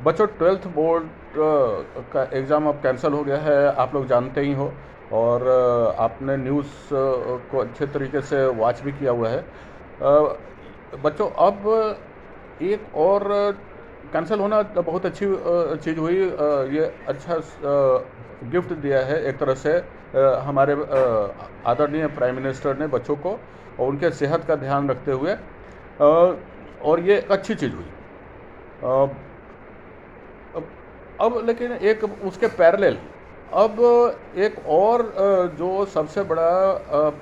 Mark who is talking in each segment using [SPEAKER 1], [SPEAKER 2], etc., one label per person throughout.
[SPEAKER 1] बच्चों, 12th board का exam अब कैंसिल हो गया है, आप लोग जानते ही हो। और आपने न्यूज़ को अच्छे तरीके से वॉच भी किया हुआ है। बच्चों, अब एक और कैंसिल होना तो बहुत अच्छी चीज़ हुई। ये अच्छा गिफ्ट दिया है एक तरह से हमारे आदरणीय प्राइम मिनिस्टर ने बच्चों को, और उनके सेहत का ध्यान रखते हुए। और ये एक अच्छी चीज़ हुई। अ, अब लेकिन एक उसके पैरेलल अब एक और जो सबसे बड़ा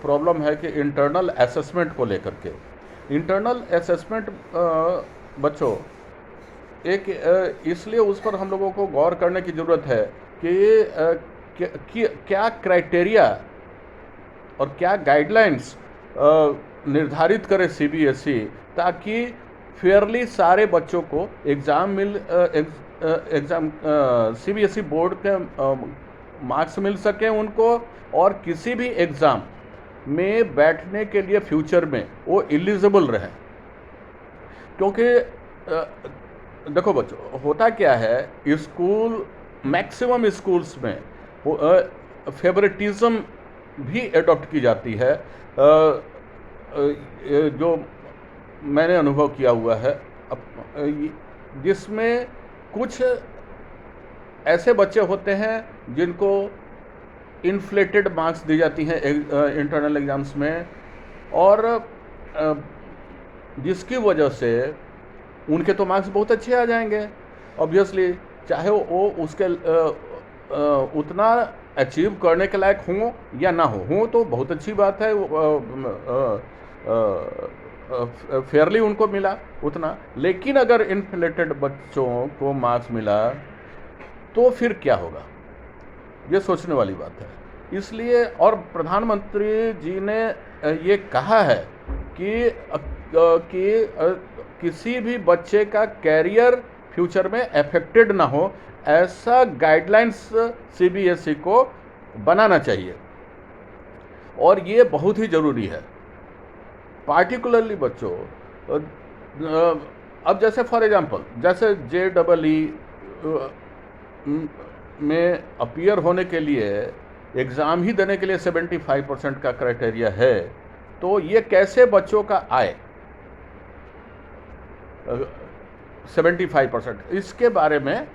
[SPEAKER 1] प्रॉब्लम है कि इंटरनल असेसमेंट को लेकर के। इंटरनल असेसमेंट बच्चों, एक इसलिए उस पर हम लोगों को गौर करने की ज़रूरत है कि क्या क्राइटेरिया और क्या गाइडलाइंस निर्धारित करे सीबीएसई, ताकि फेयरली सारे बच्चों को एग्ज़ाम सीबीएसई बोर्ड के मार्क्स मिल सकें उनको, और किसी भी एग्ज़ाम में बैठने के लिए फ्यूचर में वो एलिजिबल रहे। क्योंकि देखो बच्चों, होता क्या है, स्कूल मैक्सिमम स्कूल्स में फेवरेटिज्म भी एडॉप्ट की जाती है, जो मैंने अनुभव किया हुआ है। जिसमें कुछ ऐसे बच्चे होते हैं जिनको इन्फ्लेटेड मार्क्स दी जाती हैं इंटरनल एग्ज़ाम्स में, और जिसकी वजह से उनके तो मार्क्स बहुत अच्छे आ जाएंगे ऑब्वियसली, चाहे वो उसके उतना अचीव करने के लायक हों या ना हो तो बहुत अच्छी बात है। फेयरली उनको मिला उतना, लेकिन अगर इन्फ्लेटेड बच्चों को मार्क्स मिला तो फिर क्या होगा, ये सोचने वाली बात है। इसलिए और प्रधानमंत्री जी ने ये कहा है कि किसी भी बच्चे का कैरियर फ्यूचर में अफेक्टेड ना हो, ऐसा गाइडलाइंस सीबीएसई को बनाना चाहिए, और ये बहुत ही ज़रूरी है। पार्टिकुलरली बच्चों, अब जैसे फॉर एग्जांपल जैसे JEE में अपीयर होने के लिए, एग्ज़ाम ही देने के लिए 75% का क्राइटेरिया है, तो ये कैसे बच्चों का आए 75%, इसके बारे में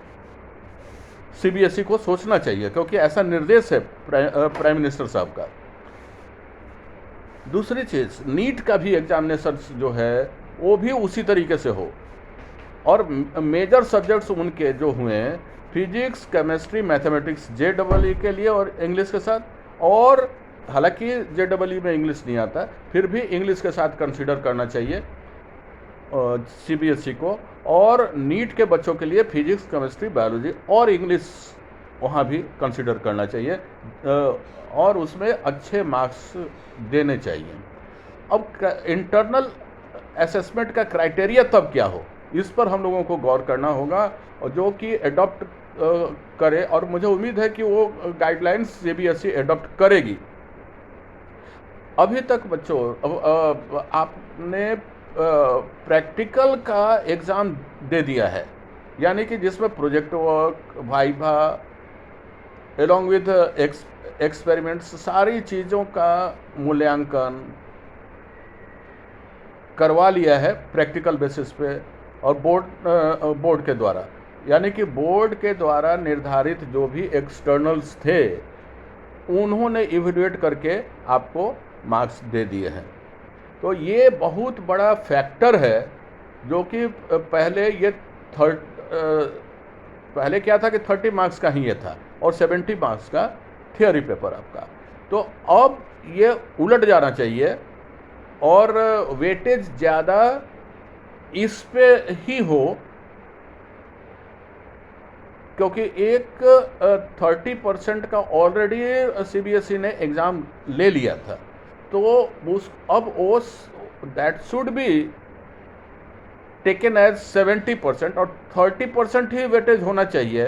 [SPEAKER 1] सीबीएसई को सोचना चाहिए, क्योंकि ऐसा निर्देश है प्राइम मिनिस्टर साहब का। दूसरी चीज़, नीट का भी एग्जामिनेशन जो है वो भी उसी तरीके से हो, और मेजर सब्जेक्ट्स उनके जो हुए हैं फिजिक्स, केमिस्ट्री, मैथमेटिक्स JEE के लिए और इंग्लिश के साथ, और हालांकि JEE में इंग्लिश नहीं आता, फिर भी इंग्लिश के साथ कंसीडर करना चाहिए सीबीएसई को, और नीट के बच्चों के लिए फिजिक्स, केमिस्ट्री, बायोलॉजी और इंग्लिश वहाँ भी कंसीडर करना चाहिए, और उसमें अच्छे मार्क्स देने चाहिए। अब इंटरनल असेसमेंट का क्राइटेरिया तब क्या हो, इस पर हम लोगों को गौर करना होगा, और जो कि एडॉप्ट करे, और मुझे उम्मीद है कि वो गाइडलाइंस सीबीएसई एडॉप्ट करेगी। अभी तक बच्चों आपने प्रैक्टिकल का एग्ज़ाम दे दिया है, यानी कि जिसमें project work, viva, along with experiments, सारी चीज़ों का मूल्यांकन करवा लिया है प्रैक्टिकल बेसिस पे, और बोर्ड के द्वारा, यानी कि बोर्ड के द्वारा निर्धारित जो भी एक्सटर्नल्स थे उन्होंने इवेल्युएट करके आपको मार्क्स दे दिए हैं। तो ये बहुत बड़ा फैक्टर है, जो कि पहले क्या था कि 30 मार्क्स का ही ये था, और 70 मार्क्स का थियोरी पेपर आपका। तो अब ये उलट जाना चाहिए, और वेटेज ज़्यादा इस पे ही हो, क्योंकि एक 30% का ऑलरेडी सीबीएसई ने एग्ज़ाम ले लिया था, तो उस अब उस that should be taken as 70%, और 30% ही वेटेज होना चाहिए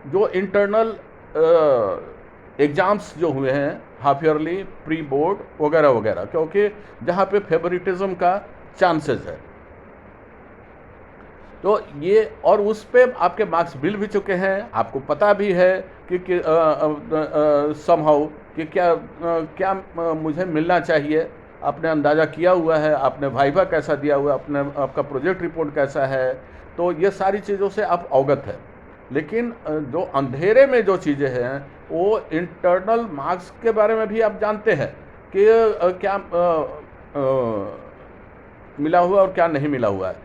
[SPEAKER 1] जो इंटरनल एग्ज़ाम्स जो हुए हैं, हाफ ईयरली, प्री बोर्ड वगैरह वगैरह, क्योंकि जहाँ पे फेवरिटिज्म का चांसेस है। तो ये, और उस पे आपके मार्क्स मिल भी चुके हैं, आपको पता भी है कि समहाउ कि क्या मुझे मिलना चाहिए, आपने अंदाज़ा किया हुआ है, आपने वाइवा कैसा दिया हुआ है, आपने आपका प्रोजेक्ट रिपोर्ट कैसा है, तो ये सारी चीज़ों से आप अवगत है। लेकिन जो अंधेरे में जो चीज़ें हैं वो इंटरनल मार्क्स के बारे में भी आप जानते हैं कि क्या मिला हुआ और क्या नहीं मिला हुआ है।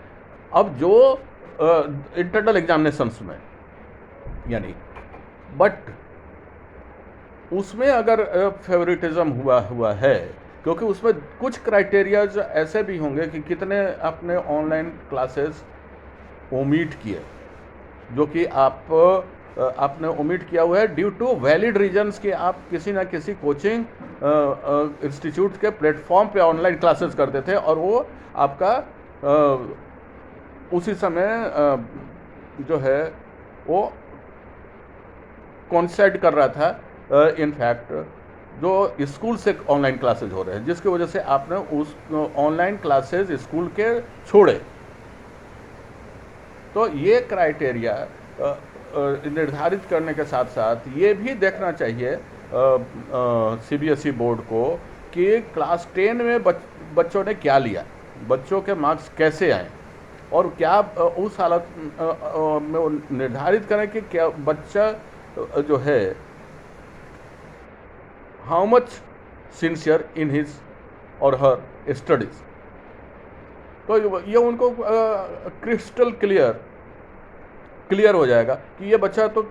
[SPEAKER 1] अब जो इंटरनल एग्जामिनेशंस में यानी, बट उसमें अगर फेवरेटिज्म हुआ है, क्योंकि उसमें कुछ क्राइटेरियाज ऐसे भी होंगे कि कितने आपने ऑनलाइन क्लासेस ओमिट किए, जो कि आपने ओमिट किया हुआ है ड्यू टू वैलिड रीजंस कि आप किसी ना किसी कोचिंग इंस्टीट्यूट के प्लेटफॉर्म पे ऑनलाइन क्लासेस करते थे और वो आपका उसी समय जो है वो कॉन्साइड कर रहा था इनफैक्ट जो स्कूल से ऑनलाइन क्लासेज हो रहे हैं, जिसकी वजह से आपने उस ऑनलाइन क्लासेज स्कूल के छोड़े। तो ये क्राइटेरिया निर्धारित करने के साथ साथ ये भी देखना चाहिए सीबीएसई बोर्ड को कि क्लास 10 में बच्चों ने क्या लिया, बच्चों के मार्क्स कैसे आए, और क्या उस हालत में वो निर्धारित करें कि क्या बच्चा जो है how much sincere in his और हर स्टडीज। तो ये उनको क्रिस्टल क्लियर हो जाएगा कि ये बच्चा तो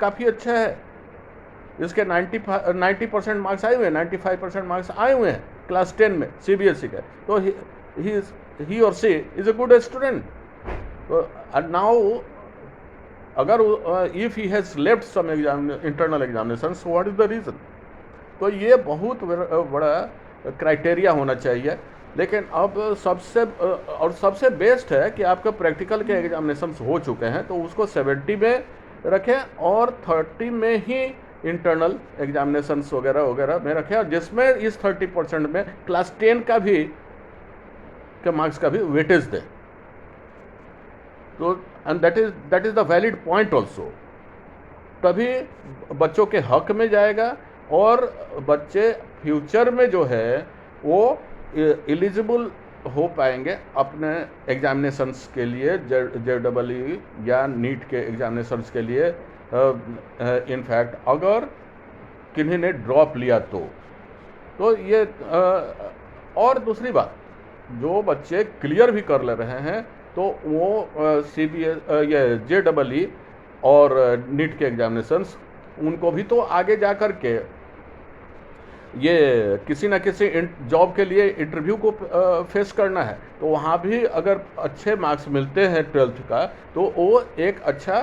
[SPEAKER 1] काफ़ी अच्छा है, इसके 90% मार्क्स आए हुए हैं, 95% मार्क्स आए हुए हैं क्लास 10 में सीबीएसई के, तो ही और she is a good student. And now अगर if he has left some internal examinations, what is the reason. तो ये बहुत बड़ा क्राइटेरिया होना चाहिए। लेकिन अब सबसे बेस्ट है कि आपका प्रैक्टिकल के एग्जामिनेशंस हो चुके हैं तो उसको 70 में रखें और 30 में ही इंटरनल एग्जामिनेशंस वगैरह में रखें, और जिसमें इस 30% में क्लास 10 के मार्क्स का भी वेटेज दें। तो and that is the valid point also, तभी बच्चों के हक में जाएगा और बच्चे फ्यूचर में जो है वो एलिजिबल हो पाएंगे अपने एग्जामिनेशंस के लिए, JEE या नीट के एग्जामिनेशंस के लिए। इनफैक्ट अगर किन्हीं ने ड्रॉप लिया तो ये और दूसरी बात, जो बच्चे क्लियर भी कर ले रहे हैं तो वो ये JEE और नीट के एग्जामिनेशंस उनको भी तो आगे जा कर के ये किसी ना किसी जॉब के लिए इंटरव्यू को फेस करना है। तो वहाँ भी अगर अच्छे मार्क्स मिलते हैं 12th का तो वो एक अच्छा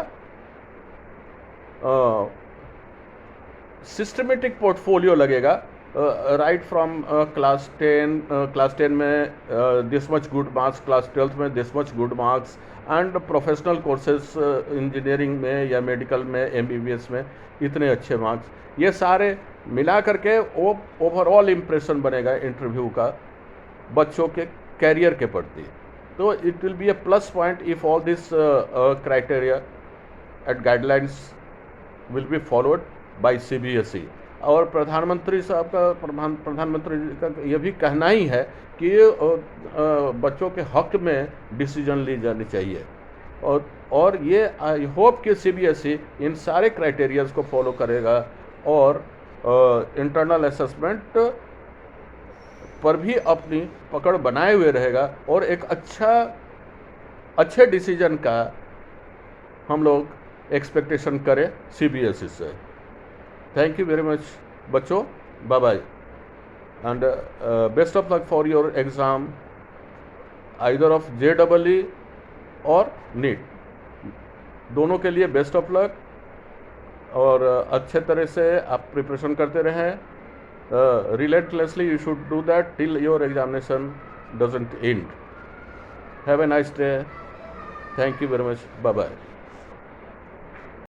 [SPEAKER 1] सिस्टमेटिक पोर्टफोलियो लगेगा, राइट फ्रॉम क्लास 10 में this much good marks, class 12th में this much good marks, and professional courses engineering में या मेडिकल में MBBS में इतने अच्छे मार्क्स, ये सारे मिला करके वो ओवरऑल इम्प्रेशन बनेगा इंटरव्यू का बच्चों के कैरियर के प्रति। तो it will be A plus point if all this criteria and guidelines will be followed by CBSE। और प्रधानमंत्री साहब का प्रधानमंत्री का ये भी कहना ही है कि बच्चों के हक में डिसीजन ली जानी चाहिए, और ये आई होप कि CBSE इन सारे क्राइटेरियाज को फॉलो करेगा और इंटरनल असेसमेंट पर भी अपनी पकड़ बनाए हुए रहेगा और एक अच्छे डिसीजन का हम लोग एक्सपेक्टेशन करें CBSE से। थैंक यू वेरी मच बच्चों, bye bye, and best of luck for your exam either of JEE और नीट, दोनों के लिए बेस्ट ऑफ लक, और अच्छे तरह से आप प्रिपरेशन करते रहें। Relentlessly you should do that till your examination doesn't end. Have a nice day, thank you very much, bye bye.